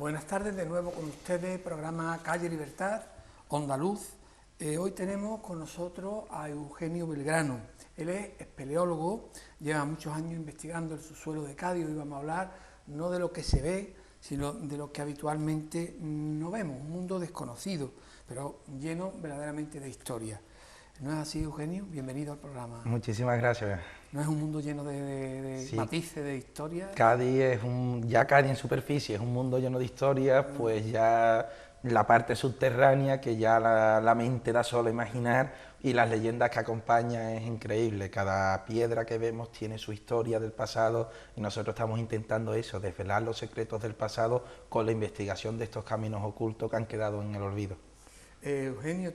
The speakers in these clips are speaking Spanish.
Buenas tardes de nuevo con ustedes, programa Calle Libertad, Onda Luz. Hoy tenemos con nosotros a Eugenio Belgrano. Él es espeleólogo, lleva muchos años investigando el subsuelo de Cádiz. Hoy vamos a hablar no de lo que se ve, sino de lo que habitualmente no vemos, un mundo desconocido, pero lleno verdaderamente de historia. ¿No es así, Eugenio? Bienvenido al programa. Muchísimas gracias. ¿No es un mundo lleno de Sí. matices, de historias? Cádiz es ya Cádiz en superficie es un mundo lleno de historias, pues ya la parte subterránea que ya la mente da solo imaginar, y las leyendas que acompañan es increíble. Cada piedra que vemos tiene su historia del pasado y nosotros estamos intentando eso, desvelar los secretos del pasado con la investigación de estos caminos ocultos que han quedado en el olvido. Eugenio,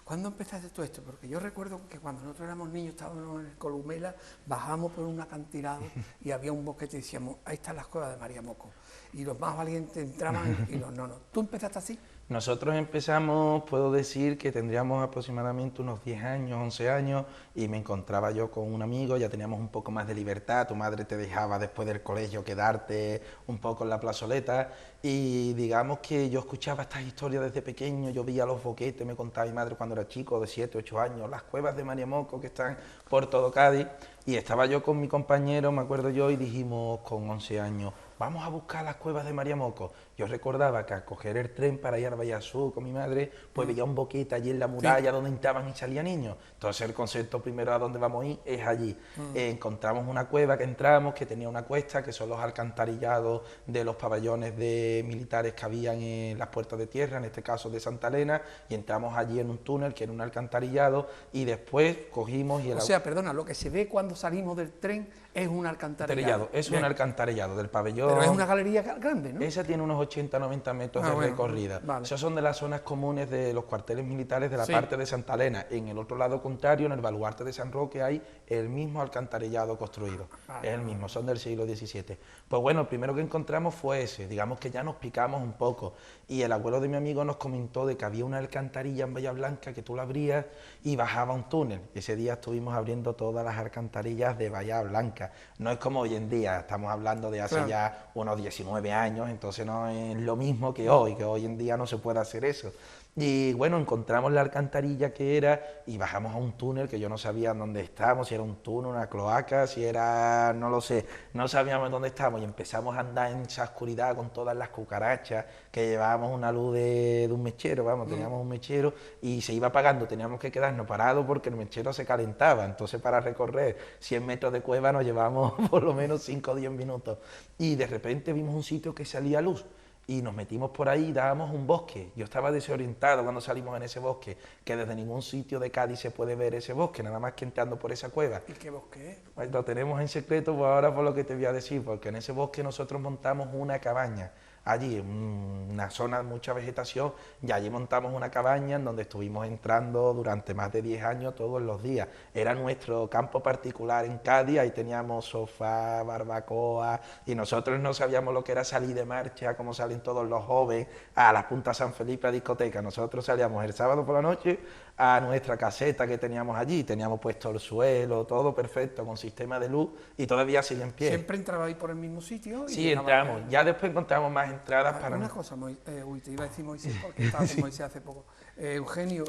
¿cuándo empezaste todo esto? Porque yo recuerdo que cuando nosotros éramos niños, estábamos en el Columela, bajamos por un acantilado y había un boquete y decíamos, ahí están las cuevas de María Moco. Y los más valientes entraban y los no. ¿Tú empezaste así? Nosotros empezamos, puedo decir que tendríamos aproximadamente unos 10 años, 11 años, y me encontraba yo con un amigo, ya teníamos un poco más de libertad, tu madre te dejaba después del colegio quedarte un poco en la plazoleta, y digamos que yo escuchaba estas historias desde pequeño, yo veía los boquetes, me contaba mi madre cuando era chico, de 7, 8 años, las cuevas de María Moco que están por todo Cádiz, y estaba yo con mi compañero, me acuerdo yo, y dijimos con 11 años, vamos a buscar las cuevas de María Moco. Yo recordaba que al coger el tren para ir a Valle Azul con mi madre, pues veía un boquete allí en la muralla donde entraban y salían niños. Entonces el concepto primero a donde vamos a ir es allí. Encontramos una cueva que entramos, que tenía una cuesta, que son los alcantarillados de los pabellones de militares que habían en las puertas de tierra, en este caso de Santa Elena, y entramos allí en un túnel que era un alcantarillado, y después cogimos y... O sea, perdona, lo que se ve cuando salimos del tren es un alcantarillado. Es un alcantarillado del pabellón. Pero es una galería grande, ¿no? Esa tiene unos 80-90 metros de recorrida. Vale. Esas son de las zonas comunes de los cuarteles militares de la parte de Santa Elena. En el otro lado contrario, en el baluarte de San Roque, hay el mismo alcantarillado construido. Es el mismo, son del siglo XVII. Pues bueno, el primero que encontramos fue ese. Digamos que ya nos picamos un poco. Y el abuelo de mi amigo nos comentó de que había una alcantarilla en Bahía Blanca que tú la abrías y bajaba un túnel. Ese día estuvimos abriendo todas las alcantarillas de Bahía Blanca. No es como hoy en día, estamos hablando de hace ya unos 19 años, entonces no es lo mismo que hoy en día no se puede hacer eso. Y bueno, encontramos la alcantarilla que era y bajamos a un túnel que yo no sabía dónde estábamos, si era un túnel, una cloaca, si era, no lo sé, no sabíamos dónde estábamos, y empezamos a andar en esa oscuridad con todas las cucarachas, que llevábamos una luz de un mechero, teníamos un mechero y se iba apagando, teníamos que quedarnos parados porque el mechero se calentaba, entonces para recorrer 100 metros de cueva nos llevamos por lo menos 5 o 10 minutos, y de repente vimos un sitio que salía luz, y nos metimos por ahí y dábamos un bosque. Yo estaba desorientado cuando salimos en ese bosque, que desde ningún sitio de Cádiz se puede ver ese bosque, nada más que entrando por esa cueva. ¿Y qué bosque es? Pues lo tenemos en secreto, pues ahora por lo que te voy a decir, porque en ese bosque nosotros montamos una cabaña. Allí, una zona de mucha vegetación, y allí montamos una cabaña en donde estuvimos entrando durante más de 10 años todos los días. Era nuestro campo particular en Cádiz, ahí teníamos sofá, barbacoa, y nosotros no sabíamos lo que era salir de marcha, como salen todos los jóvenes, a la Punta San Felipe a discoteca. Nosotros salíamos el sábado por la noche a nuestra caseta que teníamos allí, teníamos puesto el suelo, todo perfecto, con sistema de luz, y todavía sigue en pie. ¿Siempre entrabais por el mismo sitio? Sí, entramos, ya después encontramos más entradas para... Una cosa, te iba a decir Moisés porque estaba con Moisés hace poco. Eugenio,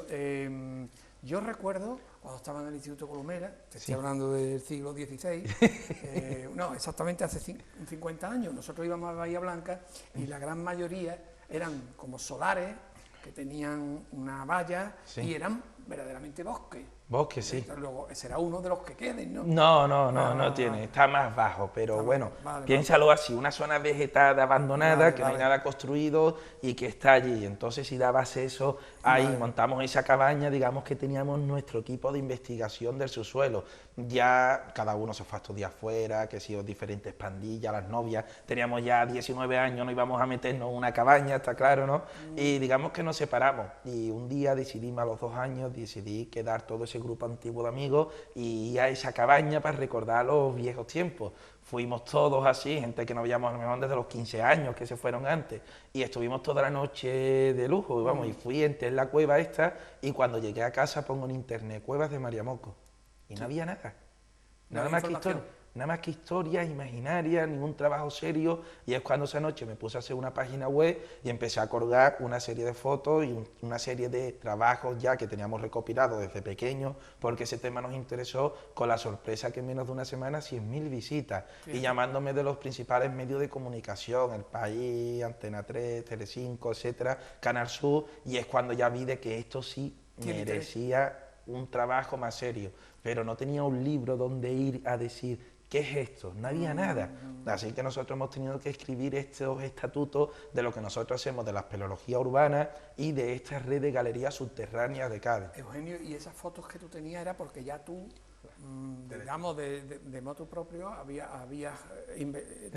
yo recuerdo cuando estaba en el Instituto Columela, te estoy hablando del siglo XVI, no, exactamente hace 50 años, nosotros íbamos a Bahía Blanca y la gran mayoría eran como solares que tenían una valla y eran verdaderamente bosques. Bosque, sí. Luego, será uno de los que queden, ¿no? No tiene, está más bajo, pero piénsalo así, una zona vegetada, abandonada, que no hay nada construido y que está allí. Entonces, si dabas eso, ahí montamos esa cabaña, digamos que teníamos nuestro equipo de investigación del subsuelo. Ya cada uno se fue a estudiar fuera, que si diferentes pandillas, las novias, teníamos ya 19 años, no íbamos a meternos en una cabaña, está claro, ¿no? Y digamos que nos separamos, y un día decidimos a los 2 años, decidí quedar todo ese grupo antiguo de amigos y ir a esa cabaña para recordar los viejos tiempos. Fuimos todos así, gente que no veíamos a lo mejor desde los 15 años, que se fueron antes, y estuvimos toda la noche de lujo, y fui, entré en la cueva esta, y cuando llegué a casa pongo en internet, cuevas de María Moco, y no había nada, nada más que historia. nada más que historias imaginarias, ningún trabajo serio, y es cuando esa noche me puse a hacer una página web y empecé a colgar una serie de fotos y una serie de trabajos ya que teníamos recopilados desde pequeños, porque ese tema nos interesó, con la sorpresa que en menos de una semana 100.000 visitas, y llamándome de los principales medios de comunicación, El País, Antena 3, Telecinco, etcétera, Canal Sur, y es cuando ya vi de que esto sí merecía un trabajo más serio, pero no tenía un libro donde ir a decir ¿qué es esto? No había nada. Así que nosotros hemos tenido que escribir estos estatutos de lo que nosotros hacemos de la espeleología urbana y de esta red de galerías subterráneas de Cádiz. Eugenio, ¿y esas fotos que tú tenías era porque ya tú, digamos, de motu propio, te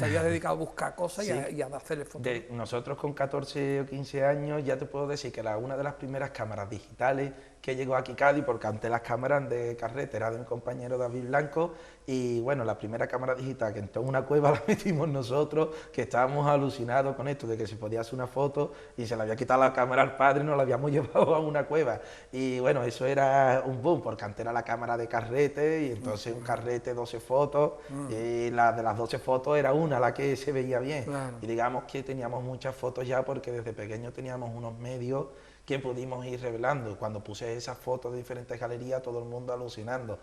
habías dedicado a buscar cosas y a hacerle fotos? Nosotros con 14 o 15 años ya te puedo decir que una de las primeras cámaras digitales que llegó aquí a Cádiz, porque antes las cámaras de carrete era de mi compañero David Blanco, y bueno, la primera cámara digital que entró en una cueva la metimos nosotros, que estábamos alucinados con esto de que se podía hacer una foto y se le había quitado la cámara al padre y nos la habíamos llevado a una cueva. Y bueno, eso era un boom, porque antes era la cámara de carrete y entonces un carrete, 12 fotos, y la de las 12 fotos era una la que se veía bien. Claro. Y digamos que teníamos muchas fotos ya porque desde pequeño teníamos unos medios que pudimos ir revelando. Cuando puse esas fotos de diferentes galerías, todo el mundo alucinando.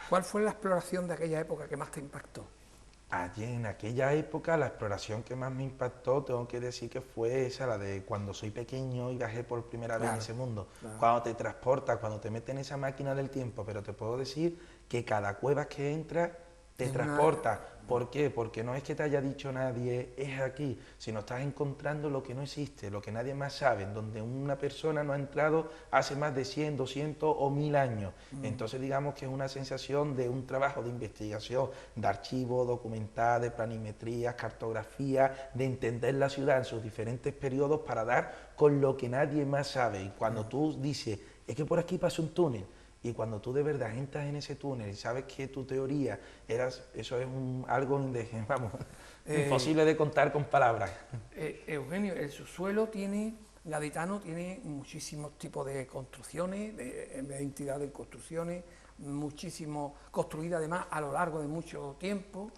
¿Cuál fue la exploración de aquella época que más te impactó? Allí en aquella época la exploración que más me impactó, tengo que decir que fue esa, la de cuando soy pequeño y viajé por primera vez en ese mundo. Cuando te transportas, cuando te metes en esa máquina del tiempo, pero te puedo decir que cada cueva que entras te transporta. ¿Por qué? Porque no es que te haya dicho nadie, es aquí, sino estás encontrando lo que no existe, lo que nadie más sabe, en donde una persona no ha entrado hace más de 100, 200 o 1000 años. Entonces digamos que es una sensación de un trabajo de investigación, de archivo, documental, de planimetría, cartografía, de entender la ciudad en sus diferentes periodos para dar con lo que nadie más sabe. Y cuando tú dices, es que por aquí pasa un túnel, y cuando tú de verdad entras en ese túnel y sabes que tu teoría eso es algo imposible de contar con palabras. Eugenio, el subsuelo gaditano tiene muchísimos tipos de construcciones, de entidades de construcciones, muchísimo construida además a lo largo de mucho tiempo.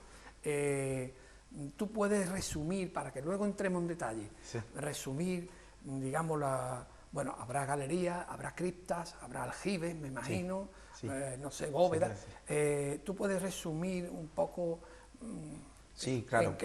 Tú puedes resumir, para que luego entremos en detalle, resumir, digamos, bueno, habrá galerías, habrá criptas, habrá aljibes, me imagino, no sé, bóvedas. ¿Tú puedes resumir un poco? Sí, claro.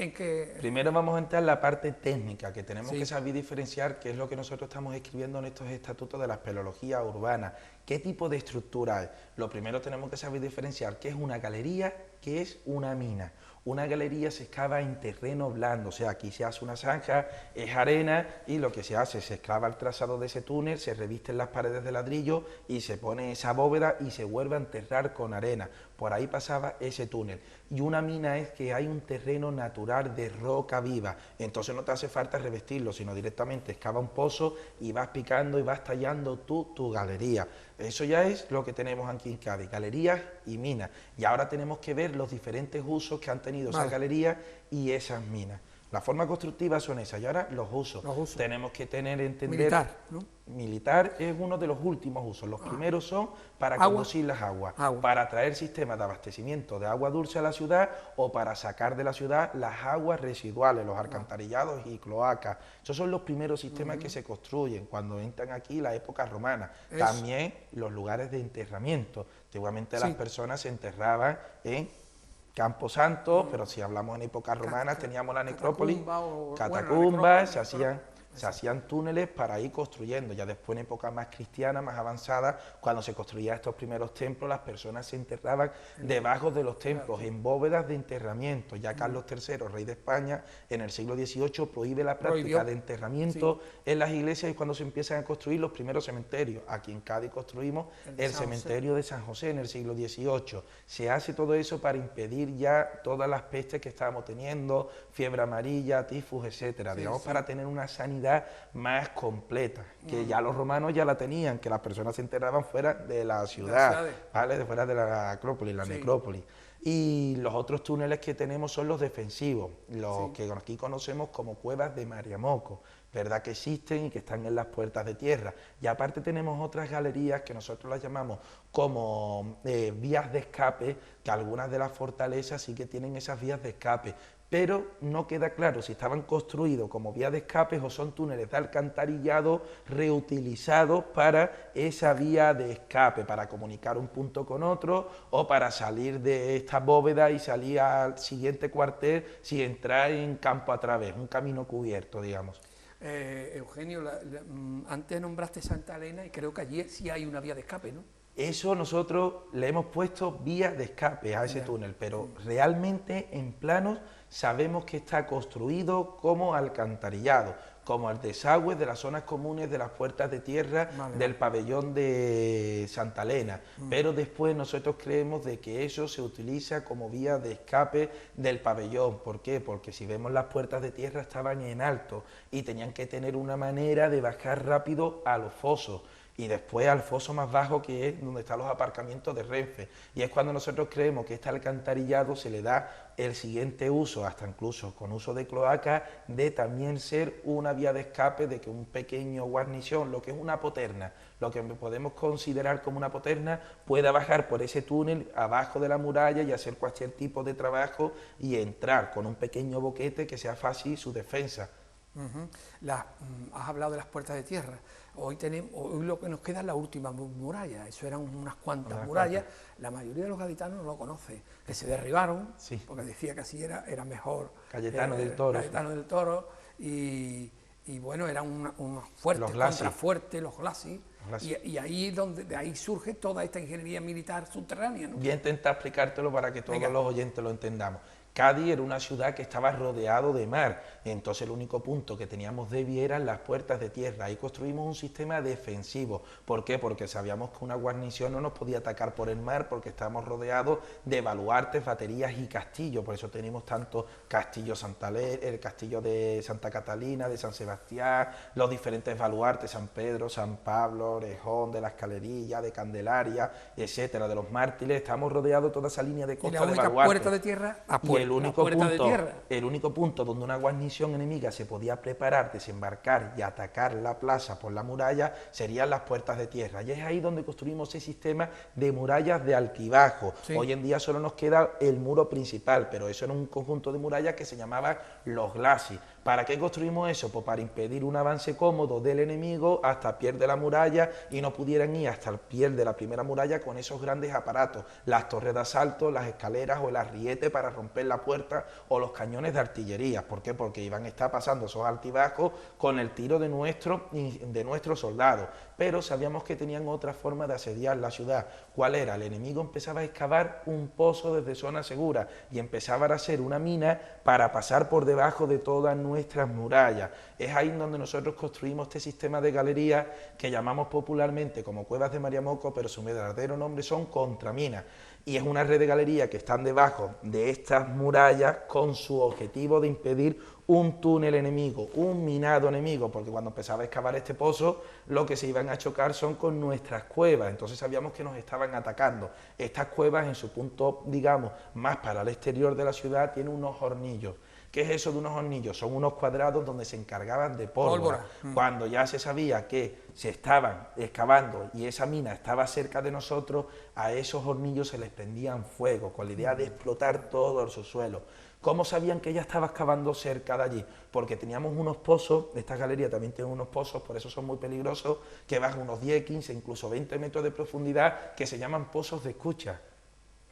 Primero vamos a entrar en la parte técnica, que tenemos que saber diferenciar qué es lo que nosotros estamos escribiendo en estos estatutos de la espeleología urbana. ¿Qué tipo de estructura es? Lo primero tenemos que saber diferenciar qué es una galería, qué es una mina. Una galería se excava en terreno blando, o sea, aquí se hace una zanja, es arena, y lo que se hace, se excava el trazado de ese túnel, se revisten las paredes de ladrillo y se pone esa bóveda y se vuelve a enterrar con arena. Por ahí pasaba ese túnel. Y una mina es que hay un terreno natural de roca viva, entonces no te hace falta revestirlo, sino directamente excava un pozo y vas picando y vas tallando tu galería. Eso ya es lo que tenemos aquí en Cádiz, galerías y minas. Y ahora tenemos que ver los diferentes usos que han tenido esas galerías y esas minas. Las formas constructivas son esas, y ahora los usos. Tenemos que entender... Militar, ¿no? Militar es uno de los últimos usos. Los primeros son para conducir las aguas, para traer sistemas de abastecimiento de agua dulce a la ciudad o para sacar de la ciudad las aguas residuales, los alcantarillados y cloacas. Esos son los primeros sistemas que se construyen cuando entran aquí la época romana. También los lugares de enterramiento. Antiguamente las personas se enterraban en Camposanto, pero si hablamos en época romana teníamos la necrópolis, catacumbas, se hacían túneles para ir construyendo. Ya después, en época más cristiana, más avanzada, cuando se construían estos primeros templos, las personas se enterraban debajo de los templos, en bóvedas de enterramiento. Ya Carlos III, rey de España, en el siglo XVIII prohíbe la práctica de enterramiento en las iglesias, y cuando se empiezan a construir los primeros cementerios. Aquí en Cádiz construimos el cementerio de San José en el siglo XVIII. Se hace todo eso para impedir ya todas las pestes que estábamos teniendo, fiebre amarilla, tifus, etcétera, digamos, para tener una sanidad más completa, que ya los romanos ya la tenían, que las personas se enterraban fuera de la ciudad, ¿vale? Fuera de la acrópolis, la necrópolis. Y los otros túneles que tenemos son los defensivos, los que aquí conocemos como cuevas de Mariamoco. verdad que existen y que están en las puertas de tierra. Y aparte tenemos otras galerías que nosotros las llamamos como vías de escape, que algunas de las fortalezas sí que tienen esas vías de escape, pero no queda claro si estaban construidos como vías de escape o son túneles de alcantarillado reutilizados para esa vía de escape, para comunicar un punto con otro o para salir de esta bóveda y salir al siguiente cuartel si entrar en campo a través, un camino cubierto, digamos. Eugenio, antes nombraste Santa Elena y creo que allí sí hay una vía de escape, ¿no? Eso nosotros le hemos puesto vías de escape a ese túnel, pero realmente en planos sabemos que está construido como alcantarillado, como el desagüe de las zonas comunes de las puertas de tierra del pabellón de Santa Elena, pero después nosotros creemos de que eso se utiliza como vía de escape del pabellón. ¿Por qué? Porque si vemos las puertas de tierra estaban en alto y tenían que tener una manera de bajar rápido a los fosos, y después al foso más bajo, que es donde están los aparcamientos de Renfe, y es cuando nosotros creemos que este alcantarillado se le da el siguiente uso, hasta incluso con uso de cloaca, de también ser una vía de escape, de que un pequeño guarnición, lo que es una poterna, lo que podemos considerar como una poterna, pueda bajar por ese túnel abajo de la muralla y hacer cualquier tipo de trabajo y entrar con un pequeño boquete que sea fácil su defensa. Has hablado de las puertas de tierra. Hoy lo que nos queda es la última muralla. Eso eran unas cuantas murallas. La mayoría de los gaditanos no lo conoce, que se derribaron, porque decía que así era mejor. Cayetano del Toro. Cayetano del Toro, y bueno, eran unos fuertes, contrafuertes, los glacis. Y ahí de ahí surge toda esta ingeniería militar subterránea, ¿no? Voy a intentar explicártelo para que todos los oyentes lo entendamos. Cádiz era una ciudad que estaba rodeado de mar, entonces el único punto que teníamos débil eran las puertas de tierra. Ahí construimos un sistema defensivo. ¿Por qué? Porque sabíamos que una guarnición no nos podía atacar por el mar, porque estábamos rodeados de baluartes, baterías y castillos. Por eso tenemos tanto castillo el castillo de Santa Catalina, de San Sebastián, los diferentes baluartes, San Pedro, San Pablo, Orejón, de la Escalerilla, de Candelaria, etcétera, de los Mártires. Estamos rodeados de toda esa línea de costa de baluartes. ¿Y la única puerta de tierra? El único punto donde una guarnición enemiga se podía preparar, desembarcar y atacar la plaza por la muralla serían las puertas de tierra. Y es ahí donde construimos ese sistema de murallas de altibajo. Hoy en día solo nos queda el muro principal, pero eso era un conjunto de murallas que se llamaban los glacis. ¿Para qué construimos eso? Pues para impedir un avance cómodo del enemigo hasta el pie de la muralla y no pudieran ir hasta el pie de la primera muralla con esos grandes aparatos, las torres de asalto, las escaleras o el arriete para romper la puerta o los cañones de artillería. ¿Por qué? Porque iban a estar pasando esos altibajos con el tiro de nuestros soldados. Pero sabíamos que tenían otra forma de asediar la ciudad. ¿Cuál era? El enemigo empezaba a excavar un pozo desde zona segura y empezaba a hacer una mina para pasar por debajo de todas nuestras murallas. Es ahí donde nosotros construimos este sistema de galerías que llamamos popularmente como Cuevas de Mariamoco, pero su verdadero nombre son contraminas. Y es una red de galerías que están debajo de estas murallas con su objetivo de impedir un túnel enemigo, un minado enemigo, porque cuando empezaba a excavar este pozo, lo que se iban a chocar son con nuestras cuevas, entonces sabíamos que nos estaban atacando. Estas cuevas, en su punto, digamos, más para el exterior de la ciudad, tienen unos hornillos. ¿Qué es eso de unos hornillos? Son unos cuadrados donde se encargaban de pólvora. Cuando ya se sabía que se estaban excavando y esa mina estaba cerca de nosotros, a esos hornillos se les prendían fuego, con la idea de explotar todo el subsuelo. ¿Cómo sabían que ella estaba excavando cerca de allí? Porque teníamos unos pozos, esta galería también tiene unos pozos, por eso son muy peligrosos, que bajan unos 10, 15, incluso 20 metros de profundidad, que se llaman pozos de escucha.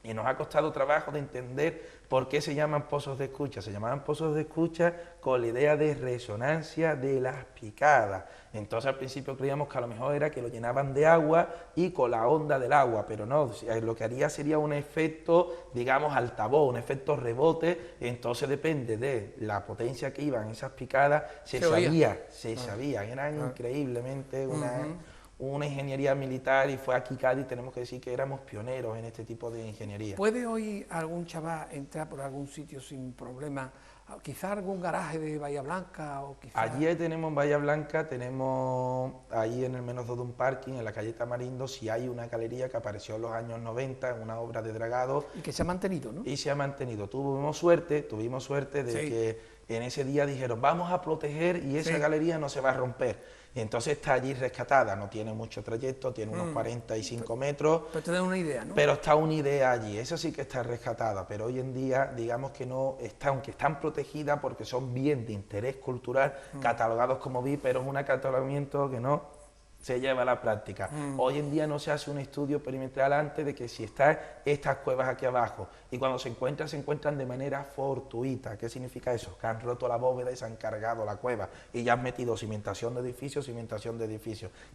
Y nos ha costado trabajo de entender por qué se llaman pozos de escucha. Se llamaban pozos de escucha con la idea de resonancia de las picadas. Entonces al principio creíamos que a lo mejor era que lo llenaban de agua y con la onda del agua, pero no, lo que haría sería un efecto, digamos, altavoz, un efecto rebote. Entonces depende de la potencia que iban esas picadas, se sabía, eran increíblemente una ingeniería militar, y fue aquí Cádiz, tenemos que decir que éramos pioneros en este tipo de ingeniería. ¿Puede hoy algún chaval entrar por algún sitio sin problema quizá algún garaje de Bahía Blanca o quizá... Allí tenemos Bahía Blanca, tenemos ahí en el Menozo de un parking, en la calle Tamarindo, si hay una galería que apareció en los años 90, en una obra de Dragado. Y que se ha mantenido, ¿no? Y se ha mantenido. Tuvimos suerte de Sí. que en ese día dijeron, vamos a proteger y esa galería no se va a romper. Y entonces está allí rescatada, no tiene mucho trayecto, tiene unos 45 metros. Pero te da una idea, ¿no? Pero está una idea allí, eso sí que está rescatada, pero hoy en día digamos que no está, aunque están protegidas porque son bien de interés cultural, catalogados como BI, pero es un catalogamiento que no se lleva a la práctica. Hoy en día no se hace un estudio perimetral antes de que si están estas cuevas aquí abajo, y cuando se encuentran de manera fortuita. ¿Qué significa eso? Que han roto la bóveda y se han cargado la cueva, y ya han metido cimentación de edificios,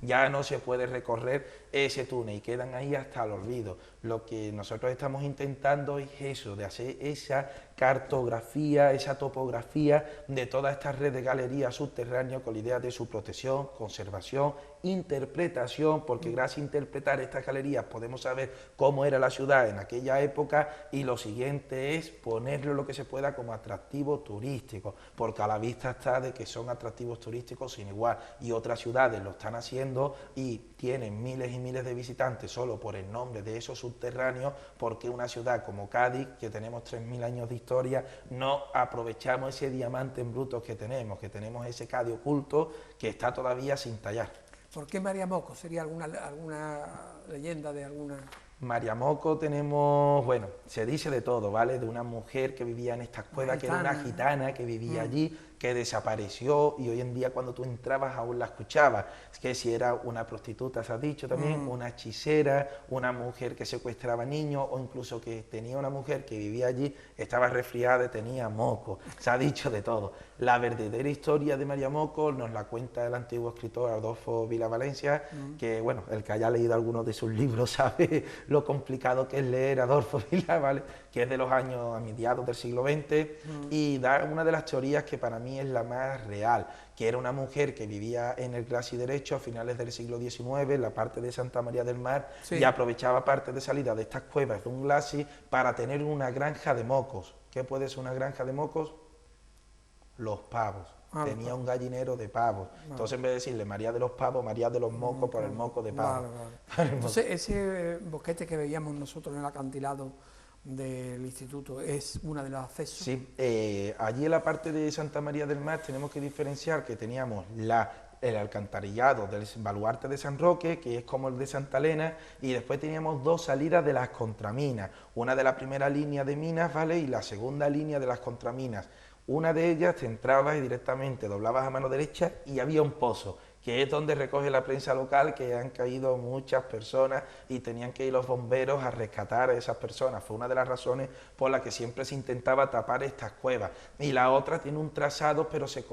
ya no se puede recorrer ese túnel, y quedan ahí hasta el olvido. Lo que nosotros estamos intentando es eso, de hacer esa cartografía, esa topografía de toda esta red de galerías subterráneas con la idea de su protección, conservación, interpretación, porque gracias a interpretar estas galerías podemos saber cómo era la ciudad en aquella época, y lo siguiente es ponerlo lo que se pueda como atractivo turístico, porque a la vista está de que son atractivos turísticos sin igual, y otras ciudades lo están haciendo y tienen miles y miles de visitantes solo por el nombre de esos subterráneos, porque una ciudad como Cádiz, que tenemos 3000 años de historia, no aprovechamos ese diamante en bruto que tenemos ese Cádiz oculto que está todavía sin tallar. ¿Por qué María Moco? ¿Sería alguna leyenda de alguna...? María Moco tenemos, bueno, se dice de todo, ¿vale? De una mujer que vivía en estas cuevas, que era una gitana que vivía allí, que desapareció, y hoy en día cuando tú entrabas aún la escuchabas, que si era una prostituta, se ha dicho también, una hechicera, una mujer que secuestraba niños, o incluso que tenía una mujer que vivía allí, estaba resfriada y tenía moco, se ha dicho de todo. La verdadera historia de María Moco nos la cuenta el antiguo escritor Adolfo Vila Valencia, que bueno, el que haya leído algunos de sus libros sabe lo complicado que es leer Adolfo Vila, ¿vale? Que es de los años a mediados del siglo XX, y da una de las teorías que para mí es la más real, que era una mujer que vivía en el Glasi derecho a finales del siglo XIX, en la parte de Santa María del Mar, y aprovechaba parte de salida de estas cuevas de un Glasi para tener una granja de mocos. ¿Qué puede ser una granja de mocos? Los pavos. Tenía un gallinero de pavos. Entonces, en vez de decirle María de los Pavos, María de los Mocos, por el moco de pavo. Entonces, ese boquete que veíamos nosotros en el acantilado del instituto es una de los accesos. Sí, allí en la parte de Santa María del Mar tenemos que diferenciar que teníamos el alcantarillado del baluarte de San Roque, que es como el de Santa Elena, y después teníamos dos salidas de las contraminas, una de la primera línea de minas, ¿vale? Y la segunda línea de las contraminas. Una de ellas te entrabas y directamente doblabas a mano derecha y había un pozo, que es donde recoge la prensa local, que han caído muchas personas y tenían que ir los bomberos a rescatar a esas personas. Fue una de las razones por las que siempre se intentaba tapar estas cuevas. Y la otra tiene un trazado, pero se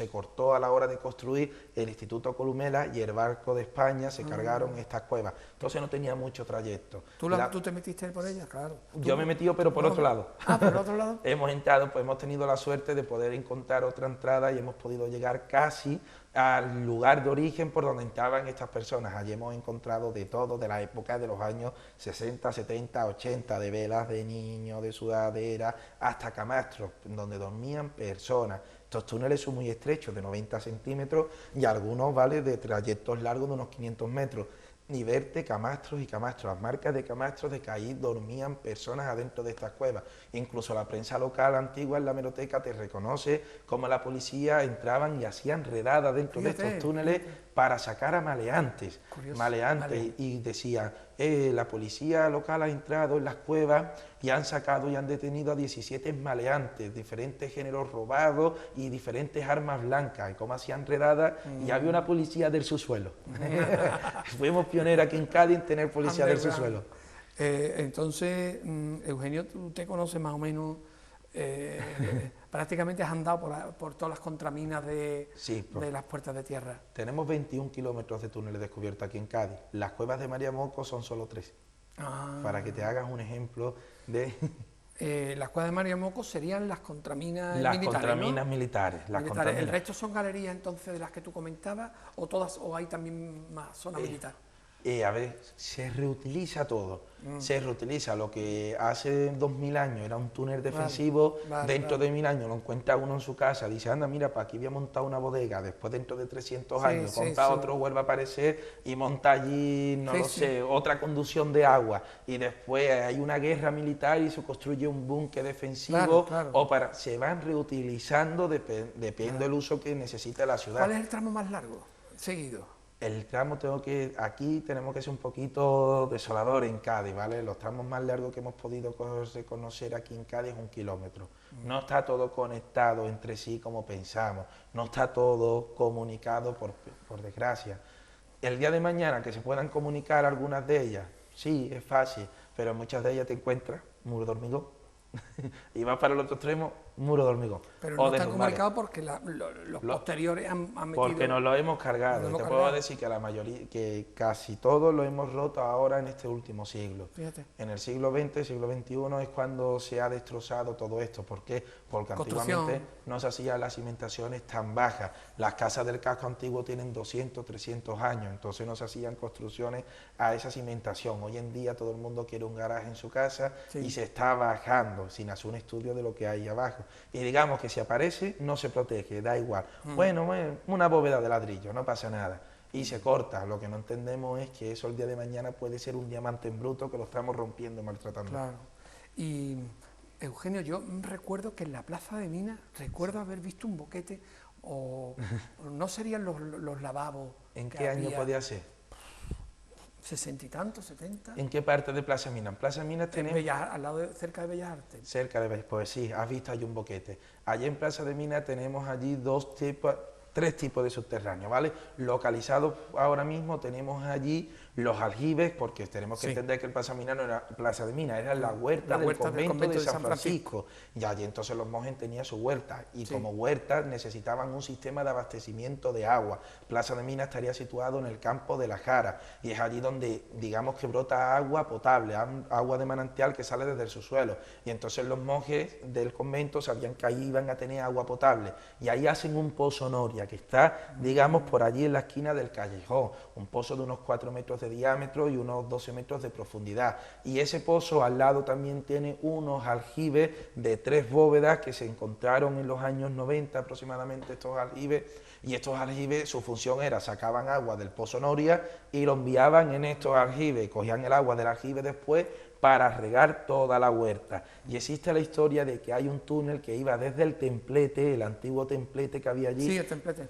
cortó a la hora de construir el Instituto Columela, y el Barco de España se cargaron estas cuevas. Entonces no tenía mucho trayecto. ¿Tú te metiste por ella? Claro. Yo me he metido, pero por otro lado. Ah, por otro lado. Hemos entrado, pues hemos tenido la suerte de poder encontrar otra entrada y hemos podido llegar casi al lugar de origen por donde entraban estas personas. Allí hemos encontrado de todo, de la época de los años 60, 70, 80, de velas de niños, de sudadera, hasta camastros, donde dormían personas. Estos túneles son muy estrechos, de 90 centímetros, y algunos, ¿vale?, de trayectos largos de unos 500 metros. Y verte camastros y camastros, las marcas de camastros de que ahí dormían personas adentro de estas cuevas. Incluso la prensa local antigua en la hemeroteca te reconoce cómo la policía entraban y hacían redadas dentro de estos túneles para sacar a maleantes. Y decían, la policía local ha entrado en las cuevas y han sacado y han detenido a 17 maleantes, diferentes géneros robados y diferentes armas blancas, y cómo hacían redadas, y había una policía del subsuelo. Fuimos pioneros aquí en Cádiz en tener policía del subsuelo. Entonces, Eugenio, tú te conoces más o menos, prácticamente has andado por todas las contraminas de las puertas de tierra. Tenemos 21 kilómetros de túneles descubiertos aquí en Cádiz. Las cuevas de María Moco son solo 3. Para que te hagas un ejemplo de... Las cuevas de María Moco serían las contraminas militares. Las contraminas militares. ¿El resto son galerías entonces de las que tú comentabas, o hay también más zona militar? A ver, se reutiliza todo. Se reutiliza lo que hace 2000 años era un túnel defensivo, dentro de 1000 años lo encuentra uno en su casa, dice, anda, mira, para aquí voy a montar una bodega, después dentro de 300 años compra otro, vuelve a aparecer y monta allí, no lo sé, otra conducción de agua, y después hay una guerra militar y se construye un búnker defensivo, o para, se van reutilizando, depende del uso que necesita la ciudad. ¿Cuál es el tramo más largo seguido? El tramo aquí tenemos que ser un poquito desolador en Cádiz, ¿vale? Los tramos más largos que hemos podido conocer aquí en Cádiz es 1 kilómetro. No está todo conectado entre sí como pensamos, no está todo comunicado por desgracia. El día de mañana que se puedan comunicar algunas de ellas, sí, es fácil, pero muchas de ellas te encuentras muro de hormigón y vas para el otro extremo, muro de hormigón. Pero no están comunicados porque los posteriores han metido... Porque nos lo hemos cargado. Te puedo decir que la mayoría, que casi todos lo hemos roto ahora en este último siglo. Fíjate. En el siglo XX, siglo XXI es cuando se ha destrozado todo esto. ¿Por qué? Porque antiguamente no se hacían las cimentaciones tan bajas. Las casas del casco antiguo tienen 200, 300 años, entonces no se hacían construcciones a esa cimentación. Hoy en día todo el mundo quiere un garaje en su casa y se está bajando sin hacer un estudio de lo que hay abajo. Y digamos que si aparece, no se protege, da igual. Bueno, una bóveda de ladrillo, no pasa nada. Y se corta. Lo que no entendemos es que eso el día de mañana puede ser un diamante en bruto que lo estamos rompiendo, maltratando. Claro. Y, Eugenio, yo recuerdo que en la Plaza de Minas, recuerdo haber visto un boquete, o no serían los lavabos. ¿En qué año podía ser? 60 y tantos, 70. ¿En qué parte de Plaza Minas? En Plaza Minas tenemos... al lado cerca de Bellas Artes. Cerca de Bellas, pues sí, has visto allí un boquete. Allí en Plaza de Minas tenemos allí tres tipos de subterráneos, ¿vale? Localizados ahora mismo tenemos allí los aljibes, porque tenemos que entender que el Plaza Minas no era Plaza de Minas, era la huerta del convento de San Francisco. Y allí entonces los monjes tenían su huerta, y como huerta necesitaban un sistema de abastecimiento de agua. Plaza de Minas estaría situado en el campo de la Jara, y es allí donde, digamos que brota agua potable, agua de manantial que sale desde el subsuelo. Y entonces los monjes del convento sabían que ahí iban a tener agua potable, y ahí hacen un pozo noria, que está, digamos, por allí en la esquina del callejón, un pozo de unos 4 metros de diámetro y unos 12 metros de profundidad, y ese pozo al lado también tiene unos aljibes de 3 bóvedas que se encontraron en los años 90 aproximadamente, estos aljibes, y estos aljibes su función era sacaban agua del pozo noria y lo enviaban en estos aljibes, cogían el agua del aljibe después para regar toda la huerta. Y existe la historia de que hay un túnel que iba desde el templete, el antiguo templete que había allí,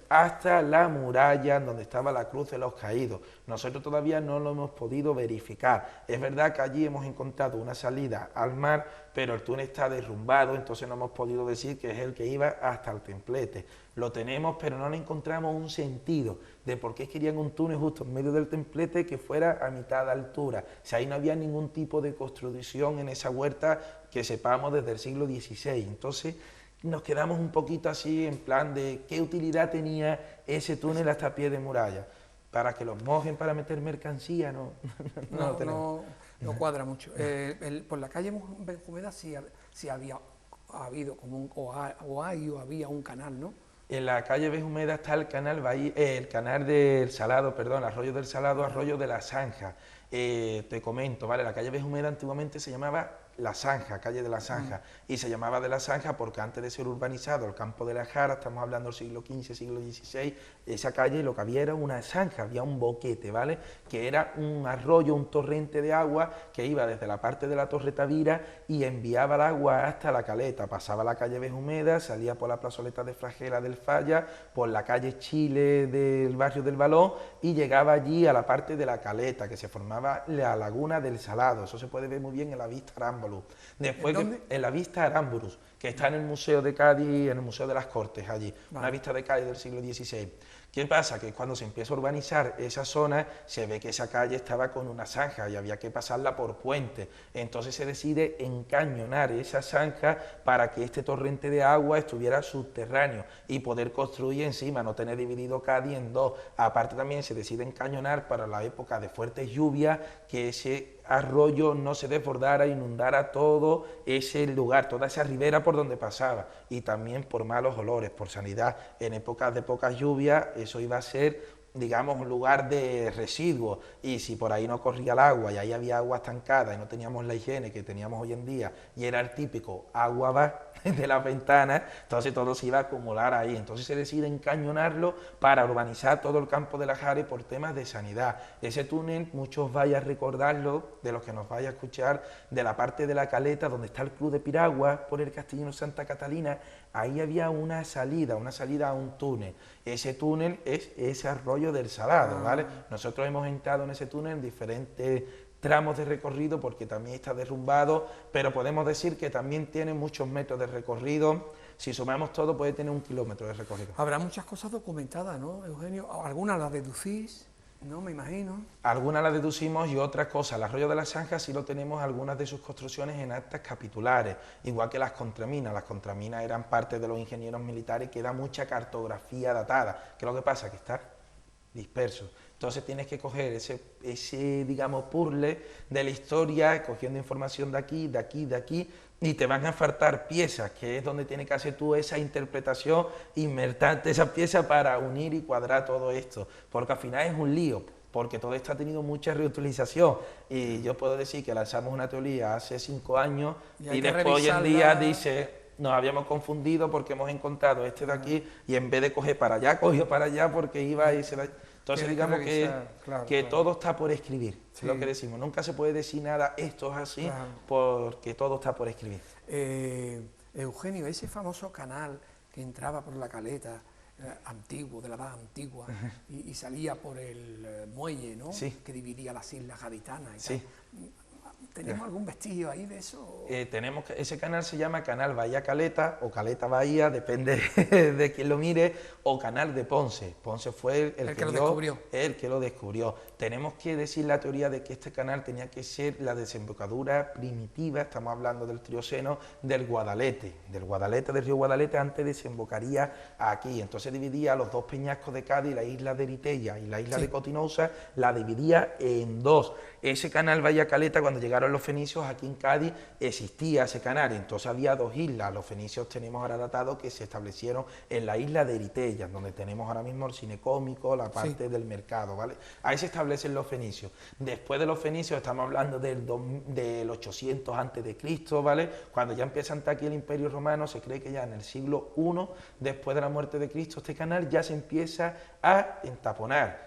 hasta la muralla donde estaba la Cruz de los Caídos. Nosotros todavía no lo hemos podido verificar. Es verdad que allí hemos encontrado una salida al mar, pero el túnel está derrumbado, entonces no hemos podido decir que es el que iba hasta el templete. Lo tenemos, pero no le encontramos un sentido de por qué querían un túnel justo en medio del templete que fuera a mitad de altura. Si ahí no había ningún tipo de construcción en esa huerta que sepamos desde el siglo XVI. Entonces nos quedamos un poquito así en plan de qué utilidad tenía ese túnel hasta pie de muralla. Para que los mojen para meter mercancía, no no cuadra mucho. Por la calle Benjumeda sí había habido como había un canal, ¿no? En la calle Benjumeda está el canal del Salado, perdón, Arroyo del Salado, Arroyo de la Zanja. Te comento, ¿vale? La calle Benjumeda antiguamente se llamaba La Zanja, calle de la Zanja, y se llamaba de la Zanja porque antes de ser urbanizado el campo de la Jara, estamos hablando del siglo XV, siglo XVI, esa calle lo que había era una zanja, había un boquete, ¿vale? Que era un arroyo, un torrente de agua que iba desde la parte de la Torre Tavira y enviaba el agua hasta la caleta, pasaba la calle Benjumeda, salía por la plazoleta de Fragela del Falla, por la calle Chile del barrio del Balón y llegaba allí a la parte de la caleta, que se formaba la laguna del Salado, eso se puede ver muy bien en la vista Arámburus. Después en la vista Arámburus, que está en el Museo de Cádiz, en el Museo de las Cortes, allí, una vista de Cádiz del siglo XVI. ¿Qué pasa? Que cuando se empieza a urbanizar esa zona, se ve que esa calle estaba con una zanja y había que pasarla por puente. Entonces se decide encañonar esa zanja para que este torrente de agua estuviera subterráneo y poder construir encima, no tener dividido Cádiz en dos. Aparte también se decide encañonar para la época de fuertes lluvias, que ese arroyo no se desbordara, inundara todo ese lugar, toda esa ribera por donde pasaba, y también por malos olores, por sanidad. En épocas de pocas lluvias eso iba a ser digamos, un lugar de residuos, y si por ahí no corría el agua y ahí había agua estancada y no teníamos la higiene que teníamos hoy en día, y era el típico agua va de las ventanas, entonces todo se iba a acumular ahí. Entonces se decide encañonarlo para urbanizar todo el campo de la Jare por temas de sanidad. Ese túnel, muchos vais a recordarlo, de los que nos vais a escuchar, de la parte de la caleta donde está el Club de Piraguas, por el Castillo Santa Catalina, ahí había una salida a un túnel. Ese túnel es ese arroyo del Salado, ¿vale? Nosotros hemos entrado en ese túnel en diferentes tramos de recorrido porque también está derrumbado, pero podemos decir que también tiene muchos metros de recorrido. Si sumamos todo puede tener 1 kilómetro de recorrido. Habrá muchas cosas documentadas, ¿no, Eugenio? ¿Algunas las deducís? No, me imagino. Algunas las deducimos y otras cosas. El arroyo de la Zanja sí lo tenemos algunas de sus construcciones en actas capitulares, igual que las contraminas. Las contraminas eran parte de los ingenieros militares, que da mucha cartografía datada. ¿Qué es lo que pasa? Que está disperso. Entonces tienes que coger ese digamos, puzzle de la historia, cogiendo información de aquí, de aquí, de aquí, y te van a faltar piezas, que es donde tienes que hacer tú esa interpretación, inmertarte esas piezas para unir y cuadrar todo esto, porque al final es un lío, porque todo esto ha tenido mucha reutilización, y yo puedo decir que lanzamos una teoría hace 5 años, y después hoy en día dice, nos habíamos confundido porque hemos encontrado este de aquí, y en vez de coger para allá, cogió para allá porque iba y se va. Entonces digamos que todo está por escribir, sí. Es lo que decimos, nunca se puede decir nada, esto es así, claro, porque todo está por escribir. Eugenio, ese famoso canal que entraba por la caleta, antiguo, de la edad antigua, y salía por el muelle, ¿no? Sí. Que dividía las islas gaditanas y sí. tal. ¿Tenemos algún vestigio ahí de eso? Tenemos ese canal se llama Canal Bahía Caleta o Caleta Bahía, depende de quién lo mire, o Canal de Ponce. Ponce fue el que lo descubrió. Tenemos que decir la teoría de que este canal tenía que ser la desembocadura primitiva, estamos hablando del Trioceno, del Guadalete del río Guadalete, antes desembocaría aquí. Entonces dividía los dos peñascos de Cádiz, la isla de Eritella y la isla de Cotinosa, la dividía en dos. Ese canal Bahía Caleta, cuando llegaron los fenicios, aquí en Cádiz existía ese canal, entonces había dos islas. Los fenicios tenemos ahora datado que se establecieron en la isla de Eritella, donde tenemos ahora mismo el cine cómico, la parte del mercado, ¿vale? Ahí se establecen los fenicios. Después de los fenicios estamos hablando del 800 a.C., ¿vale? Cuando ya empieza a entrar aquí el Imperio Romano, se cree que ya en el siglo I, después de la muerte de Cristo, este canal ya se empieza a entaponar.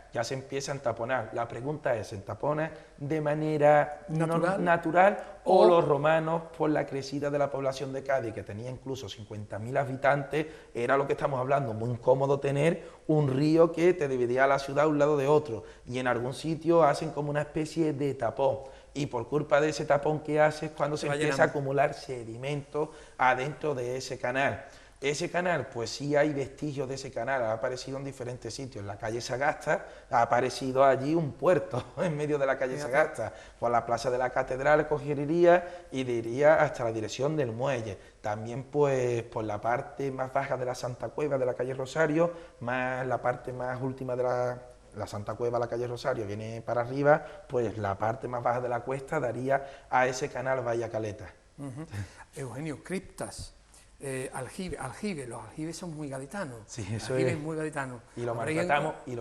La pregunta es, ¿se entapona de manera natural o los romanos, por la crecida de la población de Cádiz, que tenía incluso 50.000 habitantes, era lo que estamos hablando, muy incómodo tener un río que te dividía la ciudad a un lado de otro, y en algún sitio hacen como una especie de tapón, y por culpa de ese tapón que hace es cuando se empieza a acumular sedimento adentro de ese canal. Ese canal, pues sí hay vestigios de ese canal, ha aparecido en diferentes sitios. En la calle Sagasta ha aparecido allí un puerto en medio de la calle Sagasta. Por la plaza de la Catedral cogería y diría hasta la dirección del muelle. También pues por la parte más baja de la Santa Cueva de la calle Rosario, más la parte más última de la Santa Cueva, la calle Rosario, viene para arriba, pues la parte más baja de la cuesta daría a ese canal Bahía Caleta. Eugenio, criptas. Aljibes, los aljibes son muy gaditanos. Sí, eso aljibes es muy gaditanos. Y lo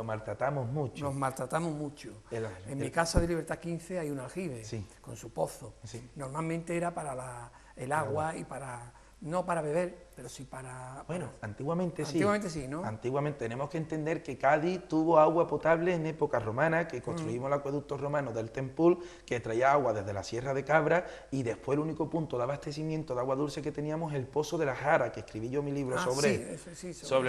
maltratamos mucho. Nos maltratamos mucho. En mi casa de Libertad 15 hay un aljibe, con su pozo. Sí. Normalmente era para el agua y para, no para beber, pero sí para... Bueno, antiguamente sí. Antiguamente sí, ¿no? Antiguamente tenemos que entender que Cádiz tuvo agua potable en época romana, que construimos el acueducto romano del Tempul, que traía agua desde la Sierra de Cabra, y después el único punto de abastecimiento de agua dulce que teníamos el Pozo de la Jara, que escribí yo mi libro sobre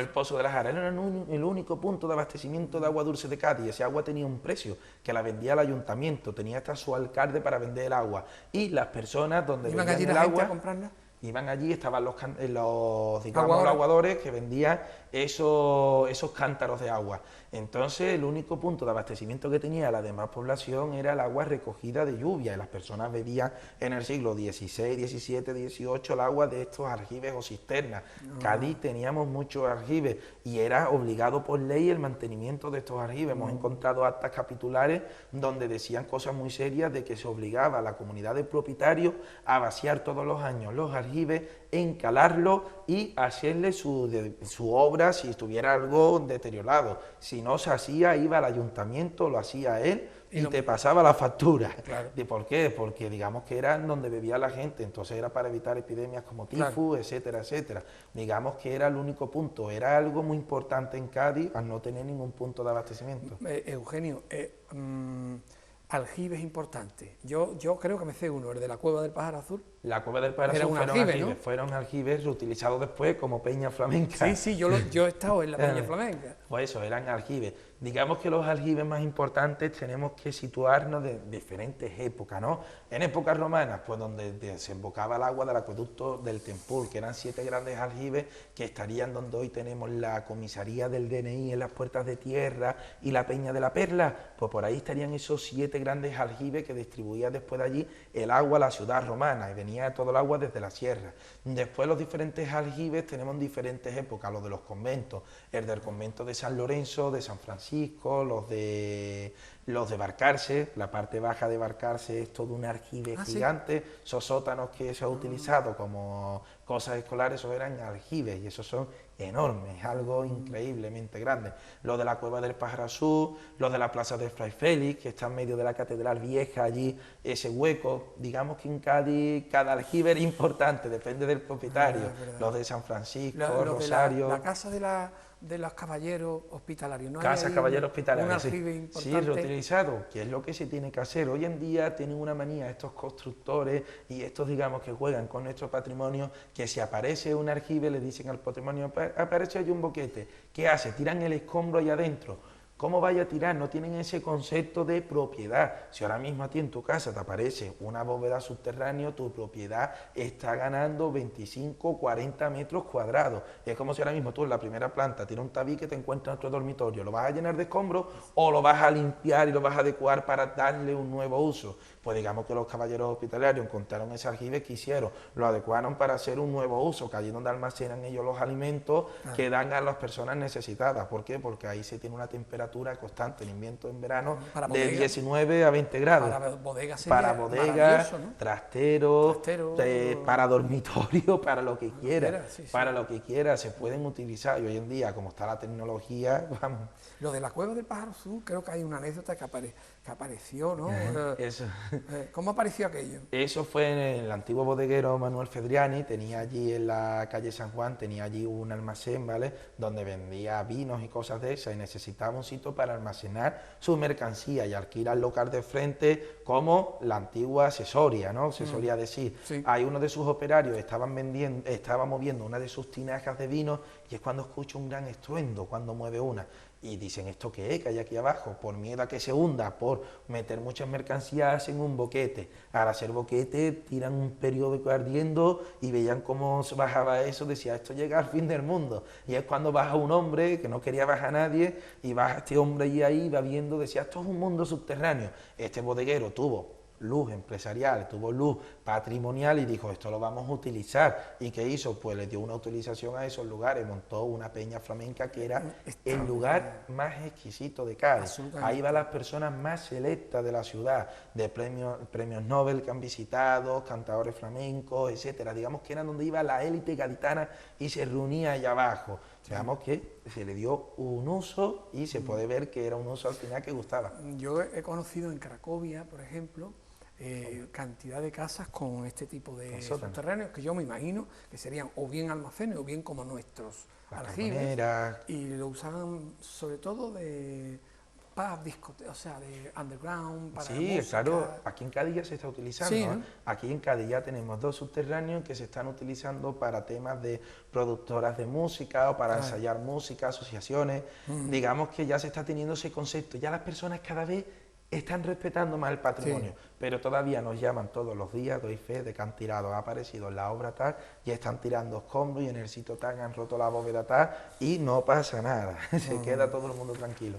el Pozo de la Jara. Era el único punto de abastecimiento de agua dulce de Cádiz. Ese agua tenía un precio, que la vendía el ayuntamiento, tenía hasta su alcalde para vender el agua, y las personas donde vendían el agua... a comprarla? Iban allí, estaban los aguadores que vendían esos cántaros de agua. Entonces el único punto de abastecimiento que tenía la demás población era el agua recogida de lluvia, y las personas bebían en el siglo XVI, XVII, XVIII el agua de estos aljibes o cisternas. Cádiz teníamos muchos aljibes y era obligado por ley el mantenimiento de estos aljibes. Hemos encontrado actas capitulares donde decían cosas muy serias de que se obligaba a la comunidad de propietarios a vaciar todos los años los aljibes aljibes, encalarlo y hacerle su obra si estuviera algo deteriorado. Si no se hacía, iba al ayuntamiento, lo hacía él y te pasaba la factura. Claro. ¿Y por qué? Porque digamos que era donde bebía la gente, entonces era para evitar epidemias como tifus, etcétera, etcétera. Digamos que era el único punto, era algo muy importante en Cádiz al no tener ningún punto de abastecimiento. Eugenio, aljibes importantes. Yo creo que me sé uno, el de la Cueva del Pájaro Azul. La Cueva del Pájaro Azul fueron aljibes reutilizados después como peña flamenca. Sí, yo he estado en la peña flamenca. Pues eso, eran aljibes. Digamos que los aljibes más importantes tenemos que situarnos de diferentes épocas, ¿no? En épocas romanas, pues donde desembocaba el agua del acueducto del Tempul, que eran 7 grandes aljibes que estarían donde hoy tenemos la comisaría del DNI en las Puertas de Tierra y la Peña de la Perla, pues por ahí estarían esos 7 grandes aljibes que distribuían después de allí el agua a la ciudad romana, y venía todo el agua desde la sierra. Después los diferentes aljibes tenemos diferentes épocas, los de los conventos, el del convento de San Lorenzo, de San Francisco, los de Barcarce, la parte baja de Barcarce es todo un aljibe gigante, esos sótanos que se ha utilizado como cosas escolares, esos eran aljibes y esos son enormes, algo increíblemente grande. Lo de la Cueva del Pájaro Azul, lo de la Plaza del Fray Félix, que está en medio de la Catedral Vieja, allí ese hueco, digamos que en Cádiz cada aljibe era importante, depende del propietario, los de San Francisco, Rosario... La casa de los caballeros hospitalarios, ¿no? Casa Caballeros Hospitalarios, sí, reutilizado, que es lo que se tiene que hacer. Hoy en día tienen una manía estos constructores y estos, digamos, que juegan con nuestro patrimonio, que si aparece un aljibe le dicen al patrimonio, aparece allí un boquete, ¿qué hace? Tiran el escombro ahí adentro. ¿Cómo vaya a tirar? No tienen ese concepto de propiedad. Si ahora mismo a ti en tu casa te aparece una bóveda subterránea, tu propiedad está ganando 25, 40 metros cuadrados. Es como si ahora mismo tú en la primera planta tienes un tabique que te encuentras en otro dormitorio. ¿Lo vas a llenar de escombros o lo vas a limpiar y lo vas a adecuar para darle un nuevo uso? Pues digamos que los caballeros hospitalarios encontraron ese aljibe que hicieron, lo adecuaron para hacer un nuevo uso, que allí donde almacenan ellos los alimentos que dan a las personas necesitadas. ¿Por qué? Porque ahí se tiene una temperatura constante en invierno, en verano, de 19 a 20 grados. Para bodegas, ¿no? Trasteros, para dormitorio, para lo que quiera, para lo que quiera, se pueden utilizar. Y hoy en día, como está la tecnología, vamos. Lo de la Cueva del Pájaro Azul, creo que hay una anécdota que apareció, ¿no? Eso. ¿Cómo apareció aquello? Eso fue en el antiguo bodeguero Manuel Fedriani, tenía allí en la calle San Juan, tenía allí un almacén, ¿vale?, donde vendía vinos y cosas de esas, y necesitaba un sitio para almacenar su mercancía y alquilar el local de frente como la antigua asesoría, ¿no? Se solía decir. Sí. Hay uno de sus operarios, estaba moviendo una de sus tinajas de vino y es cuando escucha un gran estruendo, cuando mueve una. Y dicen, ¿esto qué es? Que hay aquí abajo, por miedo a que se hunda, por meter muchas mercancías, hacen un boquete. Al hacer boquete, tiran un periódico ardiendo y veían cómo se bajaba eso, decía, esto llega al fin del mundo. Y es cuando baja un hombre, que no quería bajar a nadie, y baja este hombre ahí, va viendo, decía, esto es un mundo subterráneo. Este bodeguero tuvo luz empresarial, tuvo luz patrimonial y dijo, esto lo vamos a utilizar. ¿Y qué hizo? Pues le dio una utilización a esos lugares, montó una peña flamenca que era el lugar más exquisito de Cádiz. Ahí van las personas más selectas de la ciudad, de premios Nobel que han visitado, cantadores flamencos, etcétera. Digamos que era donde iba la élite gaditana y se reunía allá abajo. Digamos que se le dio un uso y se puede ver que era un uso al final que gustaba. Yo he conocido en Cracovia, por ejemplo, cantidad de casas con este tipo de subterráneos que yo me imagino que serían o bien almacenes o bien como nuestros aljibes, y lo usaban sobre todo de pub, discotecas, o sea, de underground, para música. Claro, aquí en Cádiz ya se está utilizando, sí, ¿eh? Aquí en Cádiz ya tenemos 2 subterráneos que se están utilizando para temas de productoras de música o para ensayar música, asociaciones. Digamos que ya se está teniendo ese concepto, ya las personas cada vez están respetando más el patrimonio, pero todavía nos llaman todos los días, doy fe de que han tirado, ha aparecido en la obra tal, y están tirando escombros y en el sitio tal han roto la bóveda tal y no pasa nada, se queda todo el mundo tranquilo.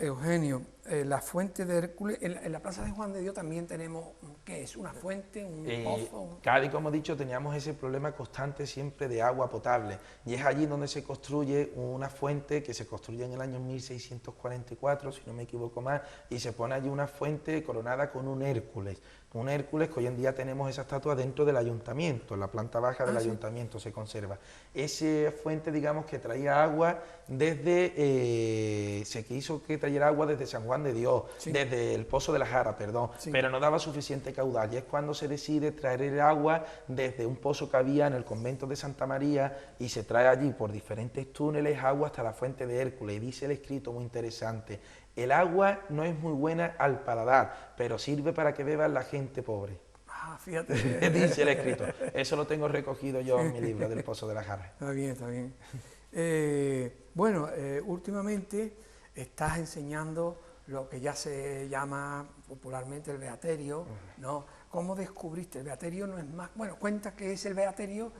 Eugenio, la fuente de Hércules, en la Plaza de Juan de Dios también tenemos, ¿qué es? ¿Una fuente, un pozo? Cádiz, como he dicho, teníamos ese problema constante siempre de agua potable, y es allí donde se construye una fuente que se construye en el año 1644, si no me equivoco más, y se pone allí una fuente coronada con un Hércules que hoy en día tenemos esa estatua dentro del ayuntamiento, en la planta baja del ayuntamiento se conserva. Esa fuente, digamos, que traía agua desde, se quiso que trayera agua desde San Juan de Dios, desde el Pozo de la Jara, perdón, pero no daba suficiente caudal, y es cuando se decide traer el agua desde un pozo que había en el convento de Santa María, y se trae allí por diferentes túneles agua hasta la fuente de Hércules, y dice el escrito muy interesante: el agua no es muy buena al paladar, pero sirve para que beban la gente pobre. Ah, fíjate. Dice el escrito. Eso lo tengo recogido yo en mi libro del Pozo de la Jara. Está bien, está bien. Bueno, últimamente estás enseñando lo que ya se llama popularmente el beaterio, ¿no? ¿Cómo descubriste? El beaterio no es más... Bueno, cuenta qué es el beaterio.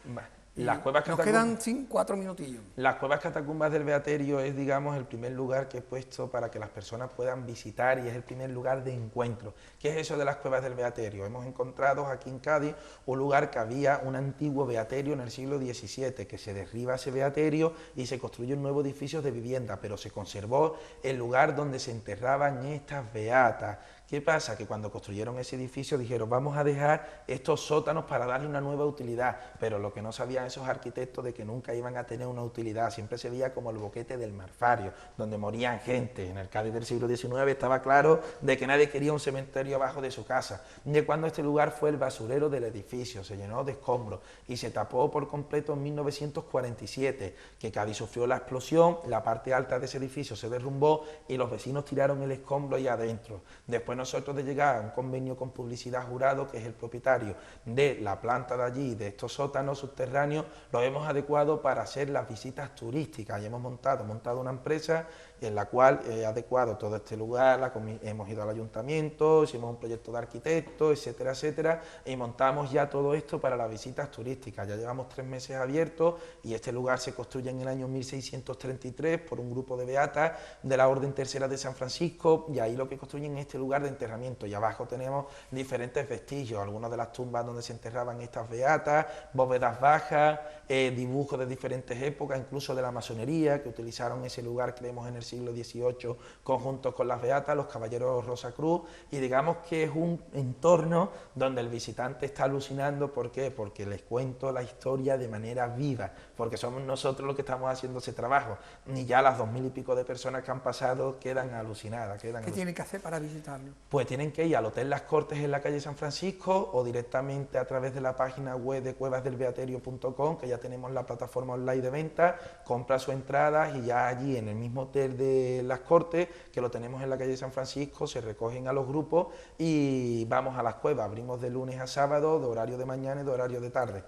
Las cuevas nos quedan 4 minutillos. Las cuevas catacumbas del Beaterio es, digamos, el primer lugar que he puesto para que las personas puedan visitar, y es el primer lugar de encuentro. ¿Qué es eso de las cuevas del Beaterio? Hemos encontrado aquí en Cádiz un lugar que había un antiguo beaterio en el siglo XVII, que se derriba ese beaterio y se construye un nuevo edificio de vivienda, pero se conservó el lugar donde se enterraban estas beatas. ¿Qué pasa? Que cuando construyeron ese edificio dijeron: vamos a dejar estos sótanos para darle una nueva utilidad, pero lo que no sabían esos arquitectos de que nunca iban a tener una utilidad, siempre se veía como el boquete del Marfario, donde morían gente. En el Cádiz del siglo XIX estaba claro de que nadie quería un cementerio abajo de su casa, de cuando este lugar fue el basurero del edificio, se llenó de escombros y se tapó por completo en 1947, que Cádiz sufrió la explosión, la parte alta de ese edificio se derrumbó y los vecinos tiraron el escombro ahí adentro. Después nosotros, de llegar a un convenio con Publicidad Jurado, que es el propietario de la planta de allí, de estos sótanos subterráneos, los hemos adecuado para hacer las visitas turísticas, y hemos montado una empresa en la cual he adecuado todo este lugar, hemos ido al ayuntamiento, hicimos un proyecto de arquitectos, etcétera, etcétera, y montamos ya todo esto para las visitas turísticas. Ya llevamos 3 meses abiertos, y este lugar se construye en el año 1633 por un grupo de beatas de la Orden Tercera de San Francisco, y ahí lo que construyen es este lugar de enterramiento, y abajo tenemos diferentes vestigios, algunas de las tumbas donde se enterraban estas beatas, bóvedas bajas, dibujos de diferentes épocas, incluso de la masonería, que utilizaron ese lugar, creemos, en el siglo XVIII, conjuntos con las beatas, los caballeros Rosacruz, y digamos que es un entorno donde el visitante está alucinando. ¿Por qué? Porque les cuento la historia de manera viva, porque somos nosotros los que estamos haciendo ese trabajo, y ya las 2000 y pico de personas que han pasado quedan alucinadas. ¿Qué tienen que hacer para visitarlo? Pues tienen que ir al Hotel Las Cortes en la calle San Francisco, o directamente a través de la página web de cuevasdelbeaterio.com, que ya tenemos la plataforma online de venta, compra su entrada, y ya allí en el mismo Hotel de Las Cortes, que lo tenemos en la calle San Francisco, se recogen a los grupos y vamos a las cuevas. Abrimos de lunes a sábado, de horario de mañana y de horario de tarde.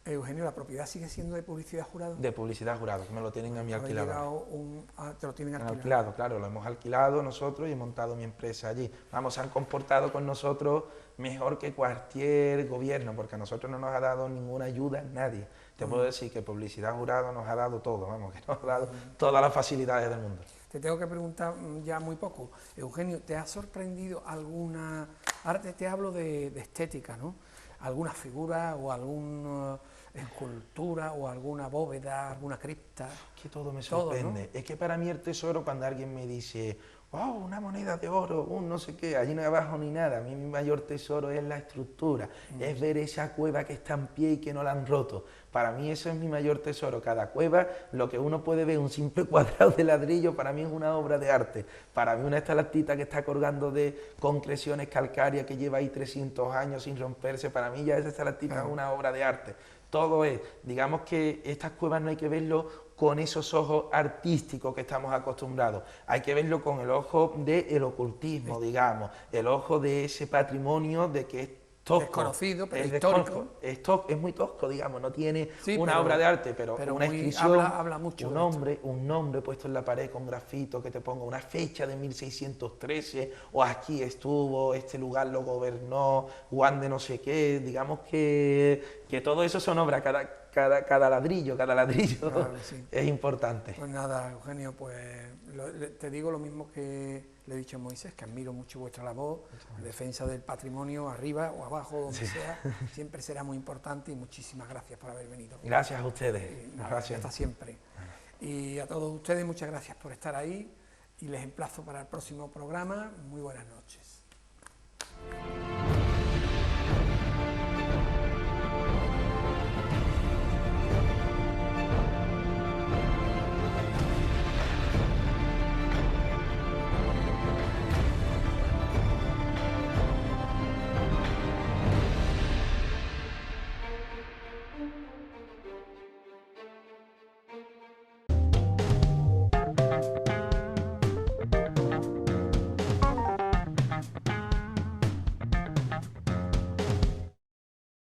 Eugenio, ¿la propiedad sigue siendo de Publicidad Jurado? De Publicidad Jurado, que me lo tienen a mi alquilado. ¿Te lo tienen alquilado? Claro, lo hemos alquilado nosotros y he montado mi empresa allí. Vamos, se han comportado con nosotros mejor que cualquier gobierno, porque a nosotros no nos ha dado ninguna ayuda nadie. Te puedo decir que Publicidad Jurado nos ha dado todo, vamos, que nos ha dado todas las facilidades del mundo. Te tengo que preguntar ya muy poco. Eugenio, ¿te ha sorprendido alguna... Ahora te hablo de estética, ¿no? ¿Alguna figura o alguna escultura o alguna bóveda, alguna cripta? Que todo me sorprende. Todo, ¿no? Es que para mí el tesoro, cuando alguien me dice: wow, una moneda de oro, un no sé qué, allí no hay abajo ni nada. A mí mi mayor tesoro es la estructura, es ver esa cueva que está en pie y que no la han roto. Para mí eso es mi mayor tesoro. Cada cueva, lo que uno puede ver, un simple cuadrado de ladrillo, para mí es una obra de arte. Para mí una estalactita que está colgando de concreciones calcáreas que lleva ahí 300 años sin romperse, para mí ya esa estalactita es una obra de arte. Todo es, digamos que estas cuevas no hay que verlo con esos ojos artísticos que estamos acostumbrados, hay que verlo con el ojo del ocultismo, digamos, el ojo de ese patrimonio de que es tosco, desconocido, pero es histórico. Es muy tosco, digamos, no tiene una pero, obra de arte, pero una inscripción, habla mucho un nombre puesto en la pared con grafito que te ponga una fecha de 1613, o aquí estuvo, este lugar lo gobernó, Juan de no sé qué, digamos que todo eso son obras. cada ladrillo Claro que sí. es importante. Pues nada, Eugenio, pues te digo lo mismo que le he dicho a Moisés, que admiro mucho vuestra labor, defensa del patrimonio, arriba o abajo, donde sea, siempre será muy importante y muchísimas gracias por haber venido. Gracias a ustedes. Nada, Gracias. hasta siempre. Y a todos ustedes muchas gracias por estar ahí y les emplazo para el próximo programa. Muy buenas noches.